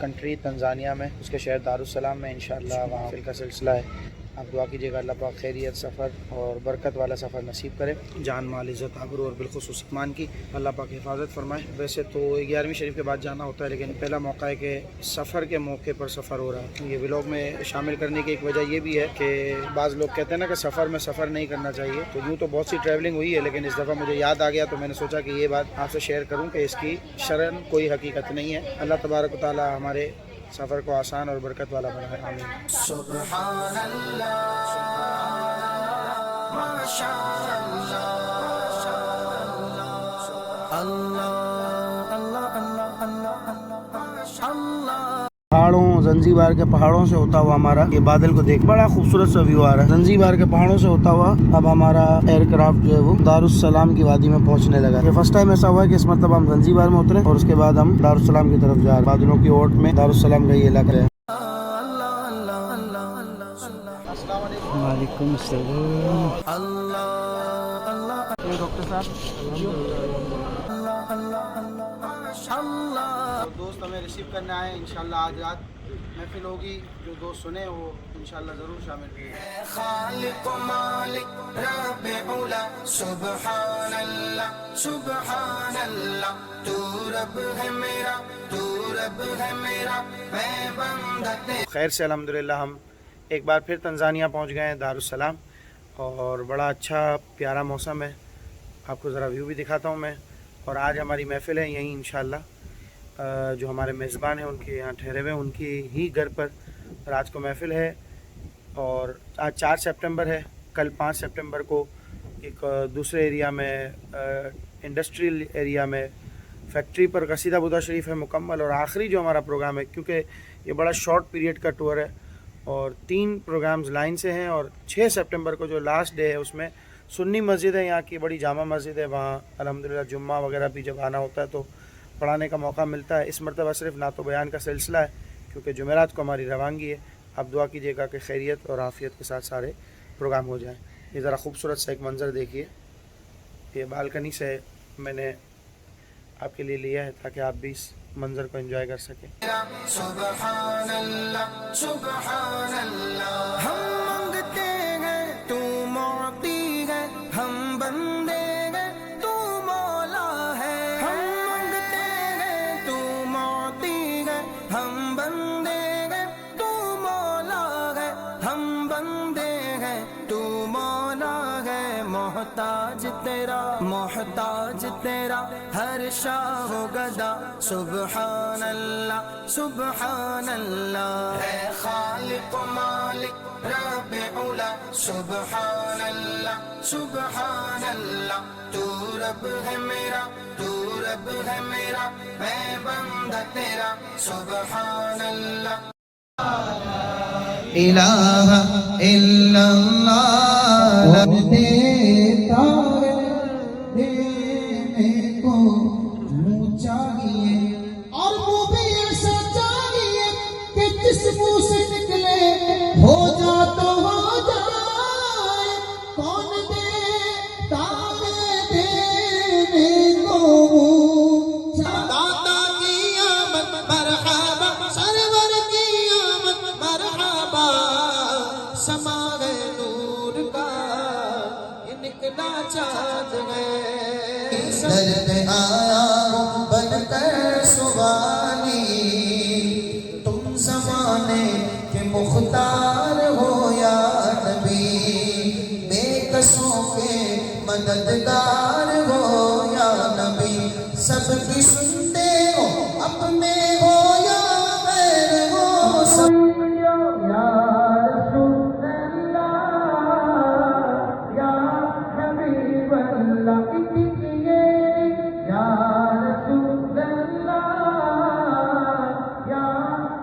Country Tanzania میں، اس کے شہر دارالسلام میں انشاءاللہ وہاں کا سلسلہ ہے۔ آپ دعا کیجیے گا اللہ پاک خیریت سفر اور برکت والا سفر نصیب کرے، جان مال عزت آبرو اور بالخصوص ایمان کی اللہ پاک حفاظت فرمائے۔ ویسے تو 11ویں شریف کے بعد جانا ہوتا ہے، لیکن پہلا موقع ہے کہ سفر کے موقع پر سفر ہو رہا ہے۔ یہ ولاگ میں شامل کرنے کی ایک وجہ یہ بھی ہے کہ بعض لوگ کہتے ہیں نا کہ سفر میں سفر نہیں کرنا چاہیے، تو یوں تو بہت سی ٹریولنگ ہوئی ہے، لیکن اس دفعہ مجھے یاد آ گیا تو میں نے سوچا کہ یہ بات آپ سے شیئر کروں کہ اس کی شرعاً کوئی حقیقت نہیں ہے۔ اللہ تبارک و تعالی ہمارے سفر کو آسان اور برکت والا بنائے، آمین۔ سبحان اللہ، ماشاء اللہ، اللہ اللہ اللہ اللہ اللہ۔ پہاڑوں زنجیبار کے پہاڑوں سے ہوتا ہوا ہمارا یہ بادل کو دیکھ بڑا خوبصورت سا ویو آ رہا ہے۔ زنجیبار کے پہاڑوں سے ہوتا ہوا اب ہمارا ایئر کرافٹ جو ہے وہ دارالسلام کی وادی میں پہنچنے لگا۔ یہ فرسٹ ٹائم ایسا ہوا ہے کہ اس مرتبہ ہم زنجیبار میں اترے اور اس کے بعد ہم دارالسلام کی طرف جا رہے ہیں۔ بادلوں کی اوٹ میں دارالسلام کا یہ علاقہ ہے۔ السلام علیکم۔ وعلیکم السلام۔ ڈاکٹر صاحب دوست ہمیں ریسیو کرنے آئے ہیں، انشاءاللہ آج رات محفل ہوگی، جو دوست سنے وہ انشاءاللہ ضرور شامل ہوئے۔ خالق و مالک رب اولا، سبحان اللہ سبحان اللہ، تو رب ہے میرا، تو رب ہے میرا، میں بندہ تیرا۔ خیر سے الحمدللہ ہم ایک بار پھر تنزانیہ پہنچ گئے ہیں دارالسلام، اور بڑا اچھا پیارا موسم ہے۔ آپ کو ذرا ویو بھی دکھاتا ہوں میں، اور آج ہماری محفل ہے یہیں انشاءاللہ۔ جو ہمارے میزبان ہیں ان کے یہاں ٹھہرے ہوئے، ان کی ہی گھر پر رات کو محفل ہے، اور آج 4 سپٹمبر ہے۔ کل 5 سپٹمبر کو ایک دوسرے ایریا میں انڈسٹریل ایریا میں فیکٹری پر قصیدہ بودھا شریف ہے مکمل، اور آخری جو ہمارا پروگرام ہے، کیونکہ یہ بڑا شارٹ پیریڈ کا ٹور ہے اور 3 پروگرامز لائن سے ہیں، اور 6 سپٹمبر کو جو لاسٹ ڈے ہے اس میں سنی مسجد ہے، یہاں کی بڑی جامع مسجد ہے، وہاں الحمدللہ جمعہ وغیرہ بھی جب آنا ہوتا ہے تو پڑھانے کا موقع ملتا ہے۔ اس مرتبہ صرف نعت و بیان کا سلسلہ ہے، کیونکہ جمعرات کو ہماری روانگی ہے۔ آپ دعا کیجیے گا کہ خیریت اور عافیت کے ساتھ سارے پروگرام ہو جائیں۔ یہ ذرا خوبصورت سا ایک منظر دیکھیے، یہ بالکنی سے میں نے آپ کے لیے لیا ہے تاکہ آپ بھی اس منظر کو انجوائے کر سکیں۔ سبحان اللہ سبحان اللہ، ہم مانگتے ہیں تو معطی ہے، ہم بندے ہیں تو مولا ہے۔ ہم مانگتے ہیں تو معطی ہے، ہم بندے ہیں تو مولا ہے۔ ہم بندے ہیں تو مولا ہے، محتاج تیرا محتاج تیرا ہر شاہ و گدا، سبحان اللہ سبحان اللہ۔ ہے خالق و مالک رب اولا، سبحان اللہ سبحان اللہ، تو رب ہے میرا، تو رب ہے میرا، میں بندہ تیرا، سبحان اللہ۔ الہ الا اللہ دیتا ہے، دینے کو منہ چاہیے، اور وہ بھی ایسا چاہیے کہ جس منہ سے نکلے ہو جا تو ہو جائے۔ کون دیتا ہے دینے کو منہ چاہیے۔ داتا کی آمد مرحبا، سرور کی آمد مرحبا، سما گئے نور کا یہ نکلا چاند ہے۔ درد آیا ہوں بن کر سوالی، تم زمانے کے مختار ہو یا نبی، بے کسوں کے مددگار ہو یا نبی، سب کی سنتے ہو اپنے ہو یا غیر ہو، سب یا رسول اللہ یا حبیب اللہ، یا رسول اللہ یا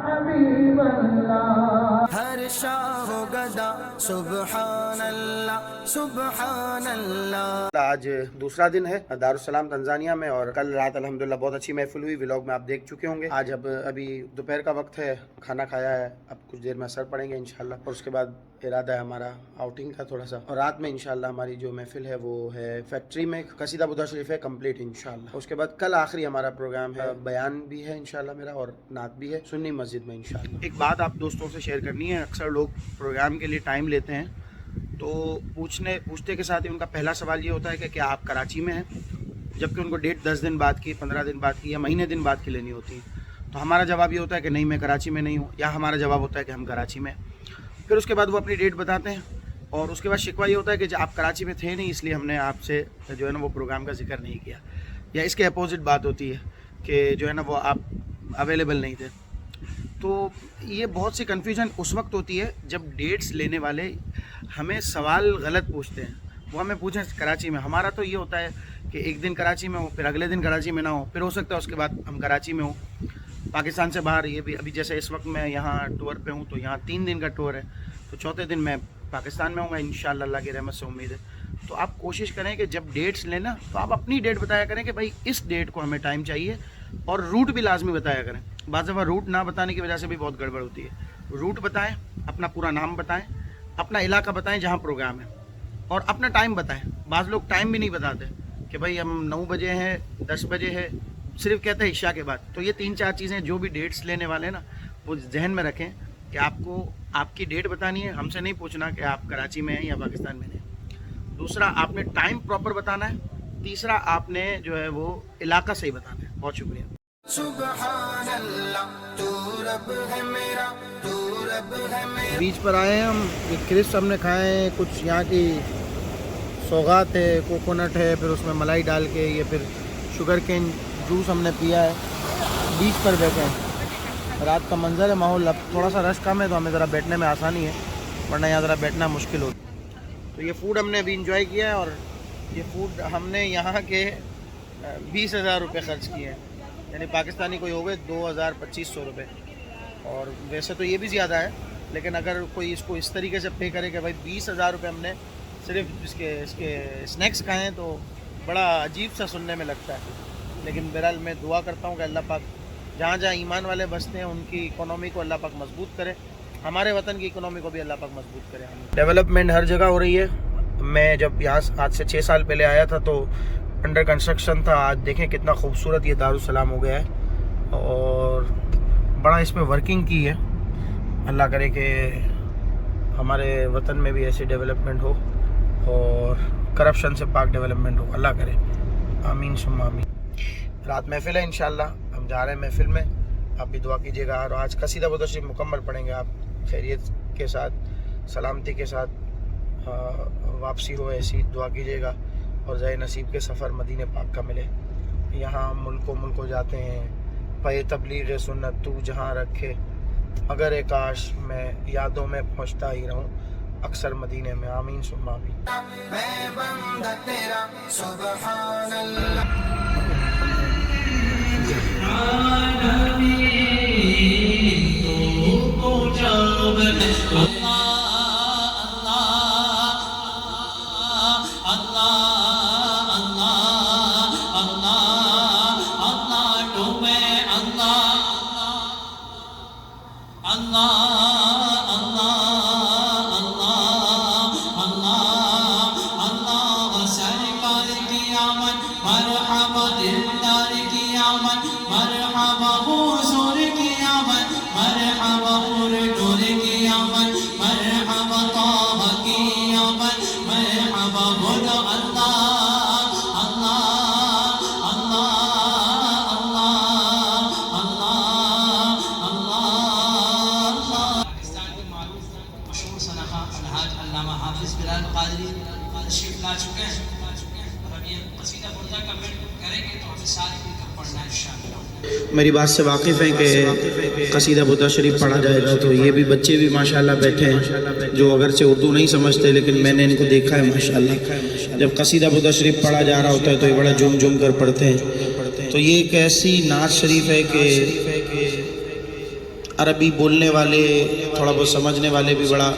حبیب اللہ۔ ہر شاہ و گدا سبحان اللہ سبحان اللہ. آج دوسرا دن ہے دارالسلام تنزانیہ میں، اور کل رات الحمدللہ بہت اچھی محفل ہوئی. ولاگ میں آپ دیکھ چکے ہوں گے. آج ابھی دوپہر کا وقت ہے، کھانا کھایا ہے، اب کچھ دیر میں اثر پڑیں گے انشاءاللہ، اور اس کے بعد ارادہ ہے ہمارا آؤٹنگ کا تھوڑا سا. اور رات میں انشاءاللہ ہماری جو محفل ہے وہ ہے فیکٹری میں، قصیدہ بودھا شریف ہے کمپلیٹ انشاءاللہ. اس کے بعد کل آخری ہمارا پروگرام ہے، بیان بھی ہے انشاءاللہ میرا، اور نعت بھی ہے سنی مسجد میں انشاءاللہ. ایک بات آپ دوستوں سے شیئر کرنی ہے. اکثر لوگ پروگرام کے لیے ٹائم لیتے ہیں تو پوچھتے کے ساتھ ہی ان کا پہلا سوال یہ ہوتا ہے کہ کیا آپ کراچی میں ہیں، جبکہ ان کو ڈیٹ 10 دن بعد کی، 15 دن بعد کی یا مہینے دن بعد کی لینی ہوتی ہے. تو ہمارا جواب یہ ہوتا ہے کہ نہیں، میں کراچی میں نہیں ہوں، یا ہمارا جواب ہوتا ہے کہ ہم کراچی میں. پھر اس کے بعد وہ اپنی ڈیٹ بتاتے ہیں، اور اس کے بعد شکوہ یہ ہوتا ہے کہ جب آپ کراچی میں تھے نہیں، اس لیے ہم نے آپ سے جو ہے نا وہ پروگرام کا ذکر نہیں کیا. یا اس کے اپوزٹ بات ہوتی ہے کہ جو ہے نا وہ آپ اویلیبل نہیں تھے. تو یہ بہت سی کنفیوژن اس وقت ہوتی ہے جب ڈیٹس لینے والے ہمیں سوال غلط پوچھتے ہیں. وہ ہمیں پوچھیں کراچی میں، ہمارا تو یہ ہوتا ہے کہ ایک دن کراچی میں ہو، پھر اگلے دن کراچی میں نہ ہو، پھر ہو سکتا ہے اس کے بعد ہم کراچی میں ہوں پاکستان سے باہر. یہ بھی ابھی جیسے اس وقت میں یہاں ٹور پہ ہوں، تو یہاں 3 دن کا ٹور ہے، تو چوتھے دن میں پاکستان میں ہوں گا انشاءاللہ، اللہ کی رحمت سے امید ہے. تو آپ کوشش کریں کہ جب ڈیٹس لینا تو آپ اپنی ڈیٹ بتایا کریں کہ بھائی اس ڈیٹ کو ہمیں ٹائم چاہیے، اور روٹ بھی لازمی بتایا کریں. بعض دفعہ روٹ نہ بتانے کی وجہ سے بھی بہت گڑبڑ ہوتی ہے. روٹ بتائیں، اپنا پورا نام بتائیں، اپنا علاقہ بتائیں جہاں پروگرام ہے، اور اپنا ٹائم بتائیں. بعض لوگ ٹائم بھی نہیں بتاتے کہ بھائی ہم 9 بجے ہیں، 10 بجے ہے، صرف کہتے ہیں عشاء کے بعد. تو یہ 3-4 چیزیں جو بھی ڈیٹس لینے والے ہیں نا وہ ذہن میں رکھیں کہ آپ کو آپ کی ڈیٹ بتانی ہے. ہم سے نہیں پوچھنا کہ آپ کراچی میں ہیں یا پاکستان میں ہیں. دوسرا آپ نے ٹائم پراپر بتانا ہے. تیسرا آپ نے جو ہے وہ علاقہ صحیح بتانا ہے. بہت شکریہ. سبحان اللہ، تو رب ہے میرا، تو رب ہے میرا. بیچ پر آئے ہیں ہم، کرسپ ہم نے کھائے ہیں، کچھ یہاں کی سوغات ہے، کوکونٹ ہے، پھر اس میں ملائی ڈال کے، یہ پھر شوگر کین جوس ہم نے پیا ہے. بیچ پر بیٹھے ہیں، رات کا منظر ہے، ماحول. اب تھوڑا سا رش کم ہے تو ہمیں ذرا بیٹھنے میں آسانی ہے، ورنہ یہاں ذرا بیٹھنا مشکل ہوتا. تو یہ فوڈ ہم نے ابھی انجوائے کیا ہے، اور یہ فوڈ ہم نے یہاں کے 20,000 روپے خرچ کیے ہیں، یعنی پاکستانی کوئی ہو گئے 2,000-2,500 روپے. اور ویسے تو یہ بھی زیادہ ہے، لیکن اگر کوئی اس کو اس طریقے سے پے کرے کہ بھائی 20,000 روپے ہم نے صرف اس کے اسنیکس کھائے ہیں، تو بڑا عجیب سا سننے میں لگتا ہے. لیکن بہرحال میں دعا کرتا ہوں کہ اللہ پاک جہاں جہاں ایمان والے بستے ہیں ان کی اکنامی کو اللہ پاک مضبوط کرے، ہمارے وطن کی اکنامی کو بھی اللہ پاک مضبوط کرے. ڈیولپمنٹ ہر جگہ ہو رہی ہے. میں جب یہاں آج سے 6 سال پہلے آیا تھا تو انڈر کنسٹرکشن تھا. آج دیکھیں کتنا خوبصورت یہ دارالسلام ہو گیا ہے، اور بڑا اس میں ورکنگ کی ہے. اللہ کرے کہ ہمارے وطن میں بھی ایسی ڈیولپمنٹ ہو اور کرپشن سے پاک ڈیولپمنٹ ہو، اللہ کرے. آمین ثم آمین. رات محفل ہے انشاءاللہ، ہم جا رہے ہیں محفل میں. آپ بھی دعا کیجیے گا. اور آج قصیدہ بودھا شریف مکمل پڑھیں گے. آپ خیریت کے ساتھ، سلامتی کے ساتھ واپسی ہو، ایسی دعا کیجیے گا، اور ذائع نصیب کے سفر مدینہ پاک کا ملے. یہاں ملکوں جاتے ہیں، پے تبلیغ سنت تو جہاں رکھے، مگر ایک کاش میں یادوں میں پہنچتا ہی رہوں اکثر مدینے میں. آمین ثم آمین. میں بندہ تیرا، سبحان اللہ. میری بات سے واقف ہیں کہ قصیدہ بودھا شریف پڑھا جائے گا. تو یہ بھی بچے بھی ماشاءاللہ بیٹھے ہیں جو اگرچہ اردو نہیں سمجھتے، لیکن میں نے ان کو دیکھا ہے ماشاءاللہ جب قصیدہ بودھا شریف پڑھا جا رہا ہوتا ہے تو یہ بڑا جم کر پڑھتے ہیں. تو یہ ایک ایسی نعت شریف ہے کہ عربی بولنے والے تھوڑا بہت سمجھنے والے بھی بڑا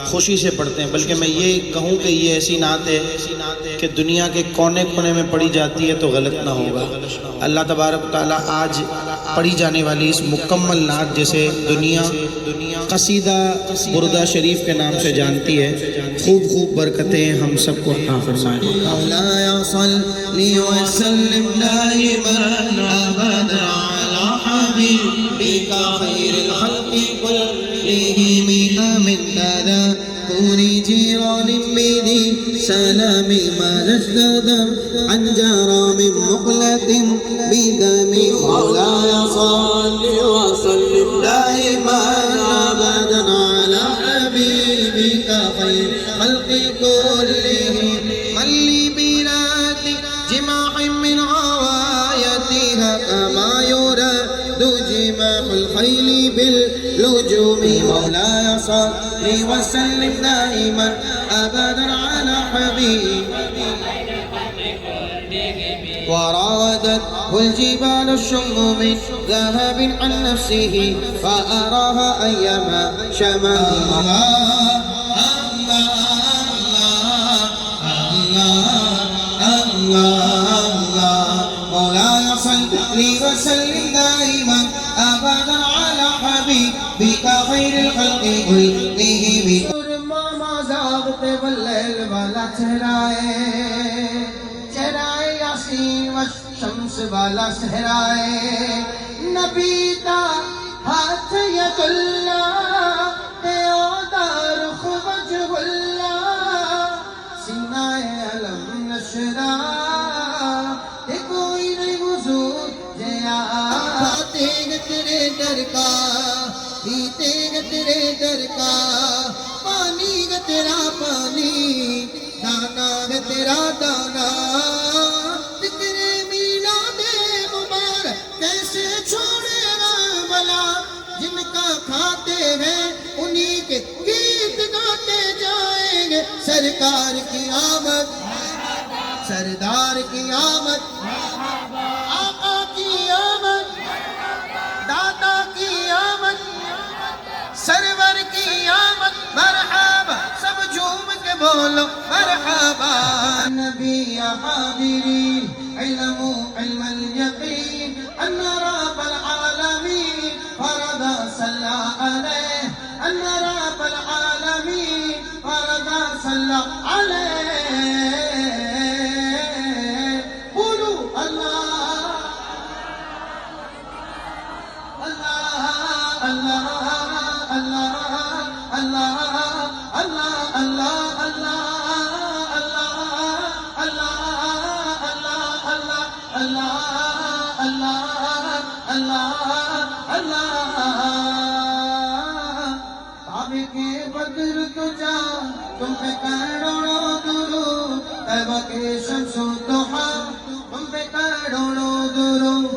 خوشی سے پڑھتے ہیں، بلکہ میں یہ کہوں کہ یہ ایسی نعت ہے کہ دنیا کے کونے کونے میں پڑھی جاتی ہے تو غلط نہ ہوگا۔ اللہ تبارک و تعالیٰ آج پڑھی جانے والی اس مکمل نعت جیسے دنیا قصیدہ بردہ شریف کے نام سے جانتی ہے، خوب خوب برکتیں ہم سب کو عطا فرمائے۔ مولایا صلی وسلم دائما ابدا علی حبیبک خیر الخلق كلهم آمن تذكر جيران بذي سلام ما ازددم عن جرام مقلة بدم مولاي صل وسلم دائما أبدا على حبيبك خير خلق كلهم من لي بلاد جماح من غوايتها كما يراد جماح الخيل باللجوم مولاي صل وسلم دائما أبدا على حبيبك وراودته الجبال الشم من ذهب عن نفسه فأراها أيما شمالها مولاي صل وسلم دائما أبدا على حبيبك خير الخلق كلهم ماما زاغت والليل والا چرائے یاسین والشمس والا سہرائے نبی دا ہاتھ ید اللہ دیودا رخ وجہ اللہ سینہ علم نشرا کوئی نہیں حضور جیا تیگ تیرے در کا تیگ تیرے در کا پانی گا تیرا پانی دانا گا تیرا دانا ذکر میلاد مبارک کیسے چھوڑے گا بلا جن کا کھاتے ہیں انہی کے گیت گاتے جائیں گے سرکار کی آمد سردار کی آمد آقا کی آمد دادا کی آمد سرور کی آمد مرحبا سب جھوم کے بولو مرحبا نبی حاضرین علم الیقین ان رب العالمین فرض صلی علیہ ان رب العالمین فرض صلی علیہ قولوا اللہ اللہ اللہ اللہ اللہ اللہ اللہ بدر تجا تم پہ کروڑوں درود طیبہ کے شمس و ضحا تم پہ کروڑوں درود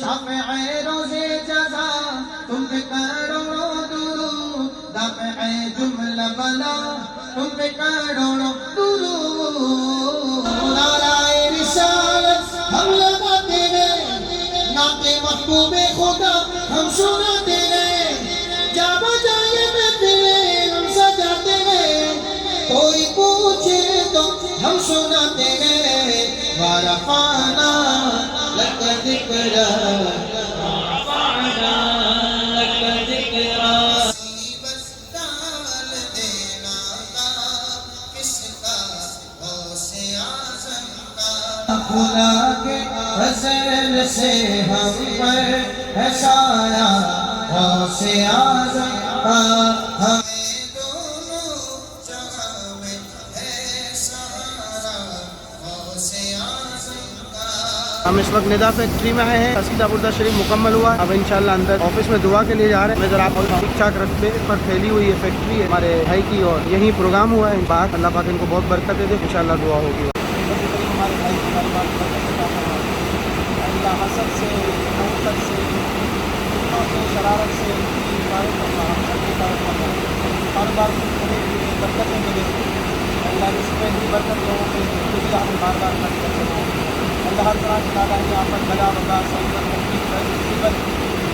شافع روز جزا تم پہ کروڑوں درود دافع جملہ بلا تم پہ کروڑوں درود نعرہ رسالت ہم لگاتے ہیں نعت محبوب خدا ہم سناتے ہیں جا بجائے کوئی پوچھے تو ہم سناتے ہیں ورفعنا لک ذکرا ورفعنا لک ذکرا بس ڈال دینا کا کس کا غوث اعظم کا خدا کے فضل سے ہم پر ہے سایہ غوث اعظم کا ہم اس وقت ندا فیکٹری میں آئے ہیں، قصیدہ بردہ شریف مکمل ہوا، اب انشاءاللہ اندر آفس میں دعا کے لیے جا رہے ہیں۔ نظر آپ ٹھیک ٹھاک رقبے پر پھیلی ہوئی ہے فیکٹری ہے ہمارے بھائی کی، اور یہی پروگرام ہوا ہے بات، اللہ پاک ان کو بہت برکت دے دے، انشاءاللہ دعا ہوگی۔ ہمارے بھائی کی اللہ حسد سے، محبت سے، شرارت سے کاروبار برکتیں ملے، اللہ اس میں بھی برکت لوگوں کے دنیا میں بار بار خرچ کر سکتے ہیں۔ اللہ ہر طرح کی تعالیٰ یہاں پر بلا وبا سنکٹ تکلیف مصیبت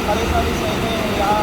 پریشانی سے انہیں یہاں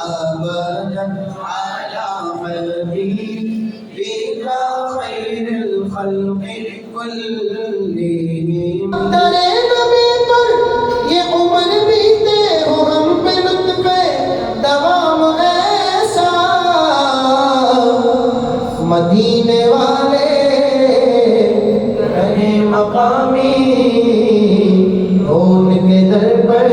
أبدا على حبيبك خير الخلق كلهم ترے نبی پر یہ عمر بیتے ہو ہم پہ لطف دوام ایسا مدینے والے رہے مقامی ان کے در پر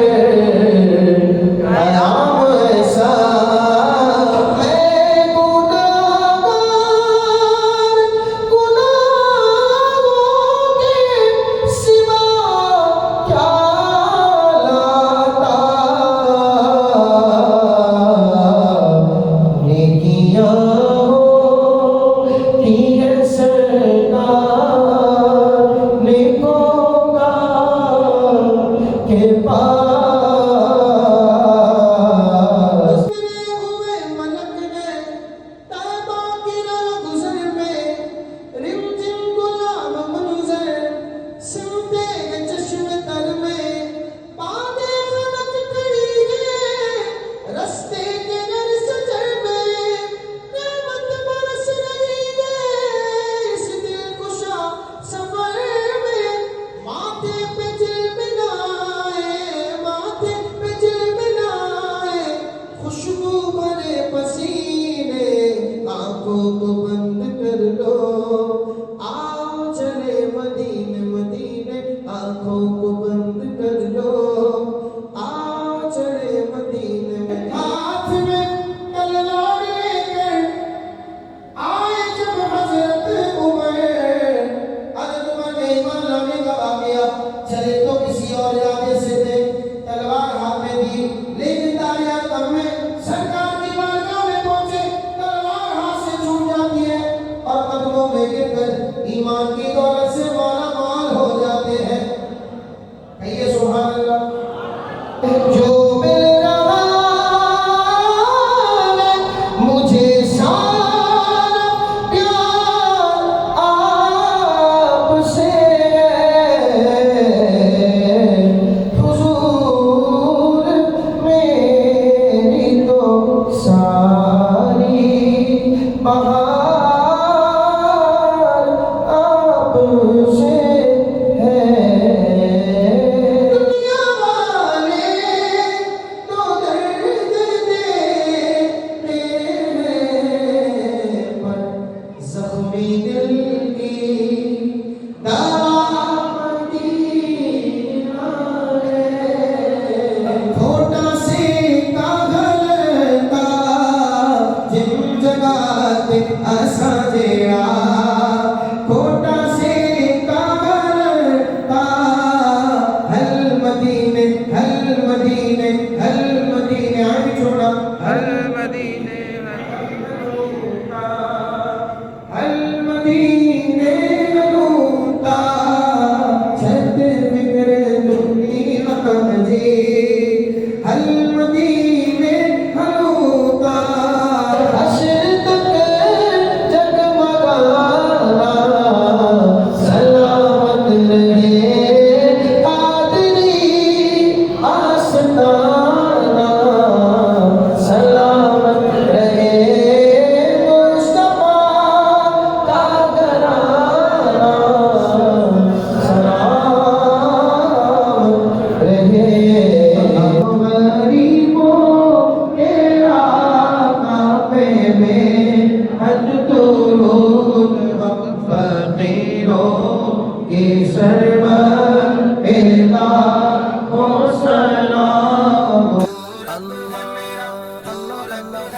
ایمان کی دولت سے مالا مال ہو جاتے ہیں. کہیے سبحان اللہ. جو مل رہا ہے مجھے سارا پیار آپ سے حضور میری تو ساری بہار